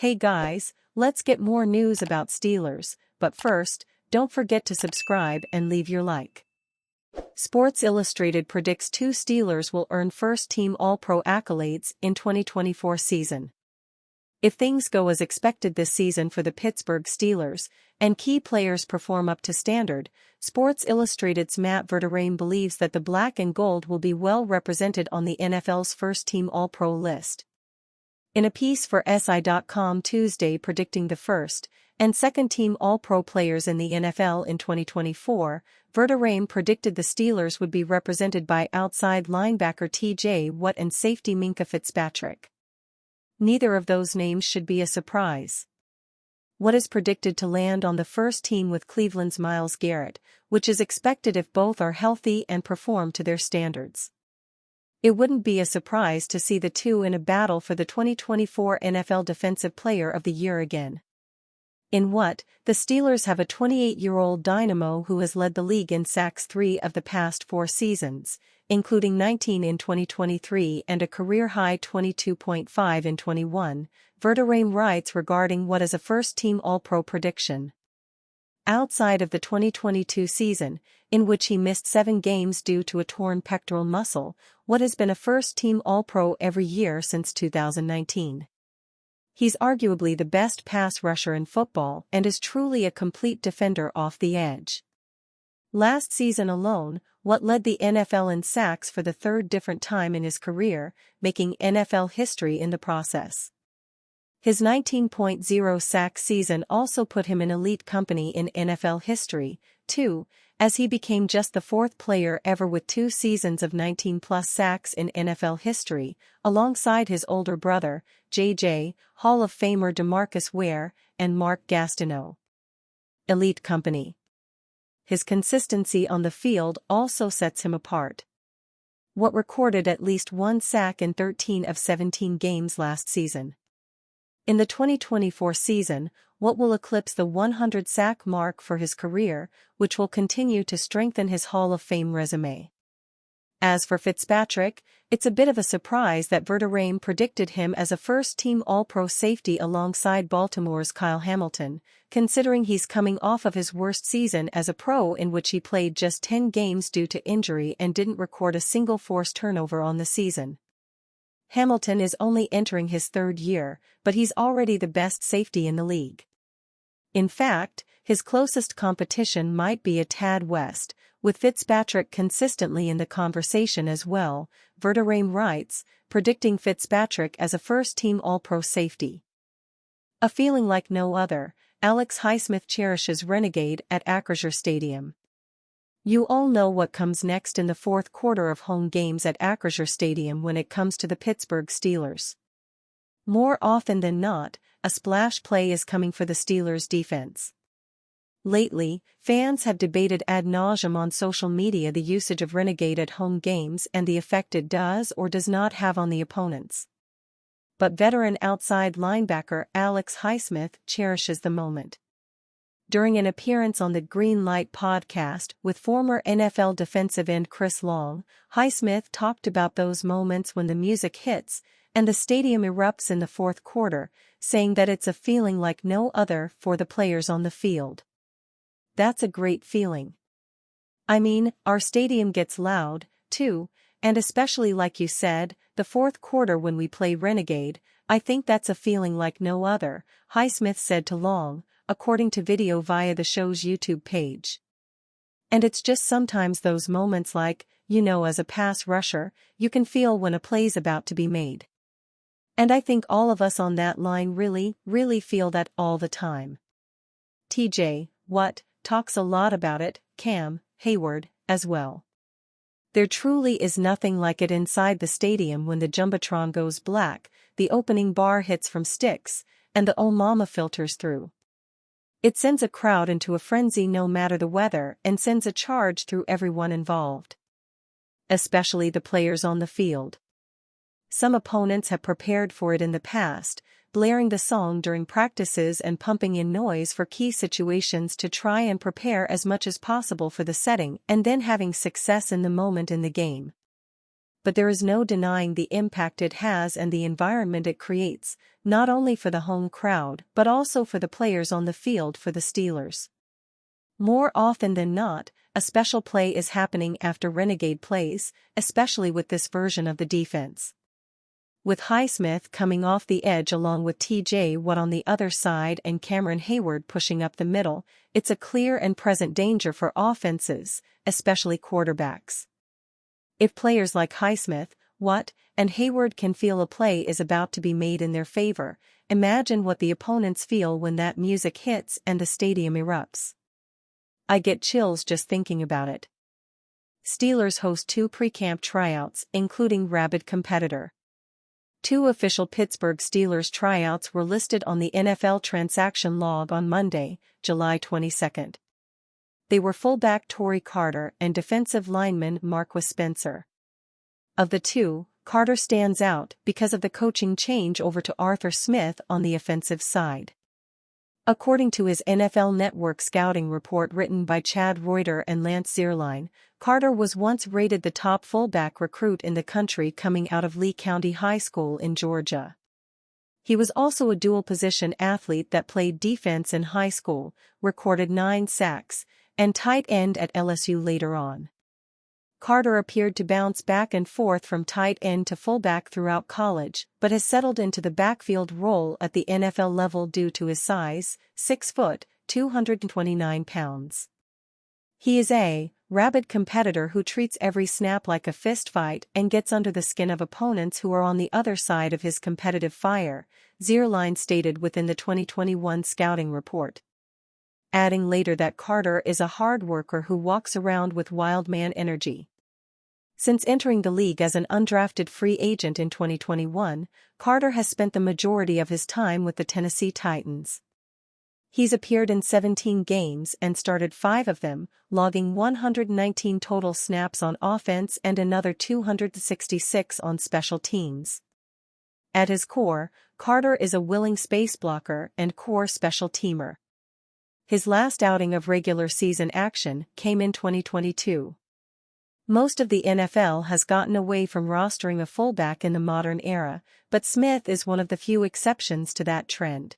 Hey guys, let's get more news about Steelers, but first, don't forget to subscribe and leave your like. Sports Illustrated predicts 2 Steelers will earn first-team All-Pro accolades in 2024 season. If things go as expected this season for the Pittsburgh Steelers, and key players perform up to standard, Sports Illustrated's Matt Verderame believes that the black and gold will be well represented on the NFL's first-team All-Pro list. In a piece for SI.com Tuesday predicting the first and second-team All-Pro players in the NFL in 2024, Verderame predicted the Steelers would be represented by outside linebacker T.J. Watt and safety Minkah Fitzpatrick. Neither of those names should be a surprise. Watt is predicted to land on the first team with Cleveland's Myles Garrett, which is expected if both are healthy and perform to their standards. It wouldn't be a surprise to see the two in a battle for the 2024 NFL Defensive Player of the Year again. In Watt, the Steelers have a 28-year-old dynamo who has led the league in sacks 3 of the past 4 seasons, including 19 in 2023 and a career-high 22.5 in 21, Verderame writes regarding Watt as a first-team All-Pro prediction. Outside of the 2022 season, in which he missed 7 games due to a torn pectoral muscle, Watt has been a first-team All-Pro every year since 2019. He's arguably the best pass rusher in football and is truly a complete defender off the edge. Last season alone, Watt led the NFL in sacks for the third different time in his career, making NFL history in the process. His 19.0 sack season also put him in elite company in NFL history, too, as he became just the 4th player ever with 2 seasons of 19-plus sacks in NFL history, alongside his older brother, J.J., Hall of Famer DeMarcus Ware, and Mark Gastineau. Elite company. His consistency on the field also sets him apart. Watt recorded at least 1 sack in 13 of 17 games last season. In the 2024 season, Watt will eclipse the 100-sack mark for his career, which will continue to strengthen his Hall of Fame resume. As for Fitzpatrick, it's a bit of a surprise that Verderame predicted him as a first-team All-Pro safety alongside Baltimore's Kyle Hamilton, considering he's coming off of his worst season as a pro in which he played just 10 games due to injury and didn't record a single forced turnover on the season. Hamilton is only entering his 3rd year, but he's already the best safety in the league. In fact, his closest competition might be a tad west, with Fitzpatrick consistently in the conversation as well, Verderame writes, predicting Fitzpatrick as a first-team All-Pro safety. A feeling like no other, Alex Highsmith cherishes Renegade at Acrisure Stadium. You all know what comes next in the 4th quarter of home games at Acrisure Stadium when it comes to the Pittsburgh Steelers. More often than not, a splash play is coming for the Steelers' defense. Lately, fans have debated ad nauseum on social media the usage of Renegade at home games and the effect it does or does not have on the opponents. But veteran outside linebacker Alex Highsmith cherishes the moment. During an appearance on the Green Light podcast with former NFL defensive end Chris Long, Highsmith talked about those moments when the music hits and the stadium erupts in the 4th quarter, saying that it's a feeling like no other for the players on the field. That's a great feeling. I mean, our stadium gets loud, too, and especially like you said, the 4th quarter when we play Renegade, I think that's a feeling like no other, Highsmith said to Long, according to video via the show's YouTube page. And it's just sometimes those moments like, as a pass rusher, you can feel when a play's about to be made. And I think all of us on that line really, really feel that all the time. T.J. Watt talks a lot about it, Cam Hayward, as well. There truly is nothing like it inside the stadium when the Jumbotron goes black, the opening bar hits from sticks, and the "Oh Mama" filters through. It sends a crowd into a frenzy no matter the weather and sends a charge through everyone involved. Especially the players on the field. Some opponents have prepared for it in the past, blaring the song during practices and pumping in noise for key situations to try and prepare as much as possible for the setting and then having success in the moment in the game. but there is no denying the impact it has and the environment it creates, not only for the home crowd but also for the players on the field for the Steelers. More often than not, a special play is happening after renegade plays, especially with this version of the defense. With Highsmith coming off the edge along with TJ Watt on the other side and Cameron Hayward pushing up the middle, it's a clear and present danger for offenses, especially quarterbacks. If players like Highsmith, Watt, and Hayward can feel a play is about to be made in their favor, imagine what the opponents feel when that music hits and the stadium erupts. I get chills just thinking about it. Steelers host 2 pre-camp tryouts, including rabid competitor. 2 official Pittsburgh Steelers tryouts were listed on the NFL transaction log on Monday, July 22. They were fullback Tory Carter and defensive lineman Marquis Spencer. Of the 2, Carter stands out because of the coaching change over to Arthur Smith on the offensive side. According to his NFL Network scouting report written by Chad Reuter and Lance Zierlein, Carter was once rated the top fullback recruit in the country coming out of Lee County High School in Georgia. He was also a dual-position athlete that played defense in high school, recorded 9 sacks, and tight end at LSU later on. Carter appeared to bounce back and forth from tight end to fullback throughout college, but has settled into the backfield role at the NFL level due to his size, 6 foot, 229 pounds. He is a rabid competitor who treats every snap like a fist fight and gets under the skin of opponents who are on the other side of his competitive fire, Zierlein stated within the 2021 scouting report. Adding later that Carter is a hard worker who walks around with wild man energy. Since entering the league as an undrafted free agent in 2021, Carter has spent the majority of his time with the Tennessee Titans. He's appeared in 17 games and started 5 of them, logging 119 total snaps on offense and another 266 on special teams. At his core, Carter is a willing space blocker and core special teamer. His last outing of regular season action came in 2022. Most of the NFL has gotten away from rostering a fullback in the modern era, but Smith is one of the few exceptions to that trend.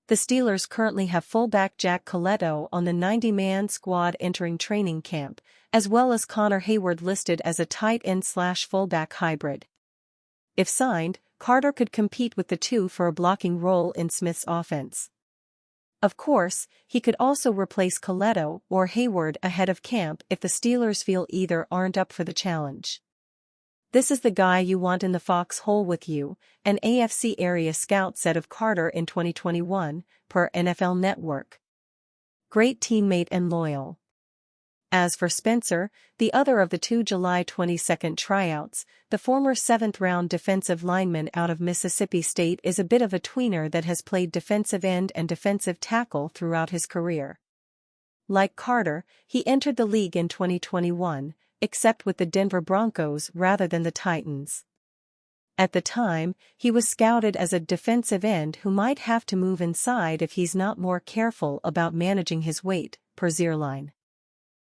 The Steelers currently have fullback Jack Coletto on the 90-man squad entering training camp, as well as Connor Hayward listed as a tight end/fullback hybrid. If signed, Carter could compete with the 2 for a blocking role in Smith's offense. Of course, he could also replace Coletto or Hayward ahead of camp if the Steelers feel either aren't up for the challenge. This is the guy you want in the foxhole with you, an AFC area scout said of Carter in 2021, per NFL Network. Great teammate and loyal. As for Spencer, the other of the 2 July 22 tryouts, the former 7th-round defensive lineman out of Mississippi State is a bit of a tweener that has played defensive end and defensive tackle throughout his career. Like Carter, he entered the league in 2021, except with the Denver Broncos rather than the Titans. At the time, he was scouted as a defensive end who might have to move inside if he's not more careful about managing his weight, per Zierlein.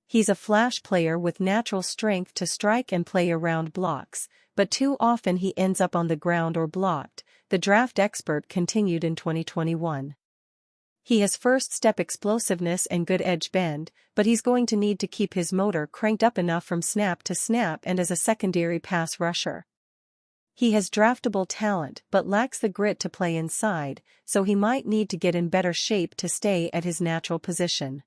He's a flash player with natural strength to strike and play around blocks, but too often he ends up on the ground or blocked, the draft expert continued in 2021. He has first-step explosiveness and good edge bend, but he's going to need to keep his motor cranked up enough from snap to snap and as a secondary pass rusher. He has draftable talent but lacks the grit to play inside, so he might need to get in better shape to stay at his natural position.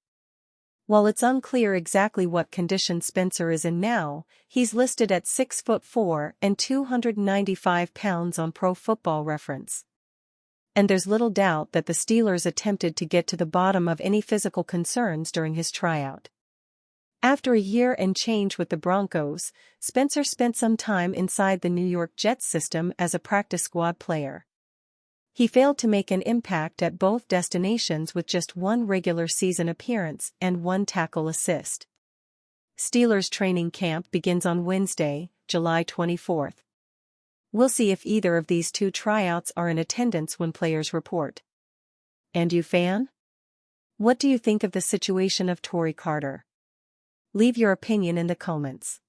While it's unclear exactly what condition Spencer is in now, he's listed at 6'4" and 295 pounds on Pro Football Reference. And there's little doubt that the Steelers attempted to get to the bottom of any physical concerns during his tryout. After a year and change with the Broncos, Spencer spent some time inside the New York Jets system as a practice squad player. He failed to make an impact at both destinations with just 1 regular season appearance and 1 tackle assist. Steelers training camp begins on Wednesday, July 24. We'll see if either of these 2 tryouts are in attendance when players report. And you fan? What do you think of the situation of Tory Carter? Leave your opinion in the comments.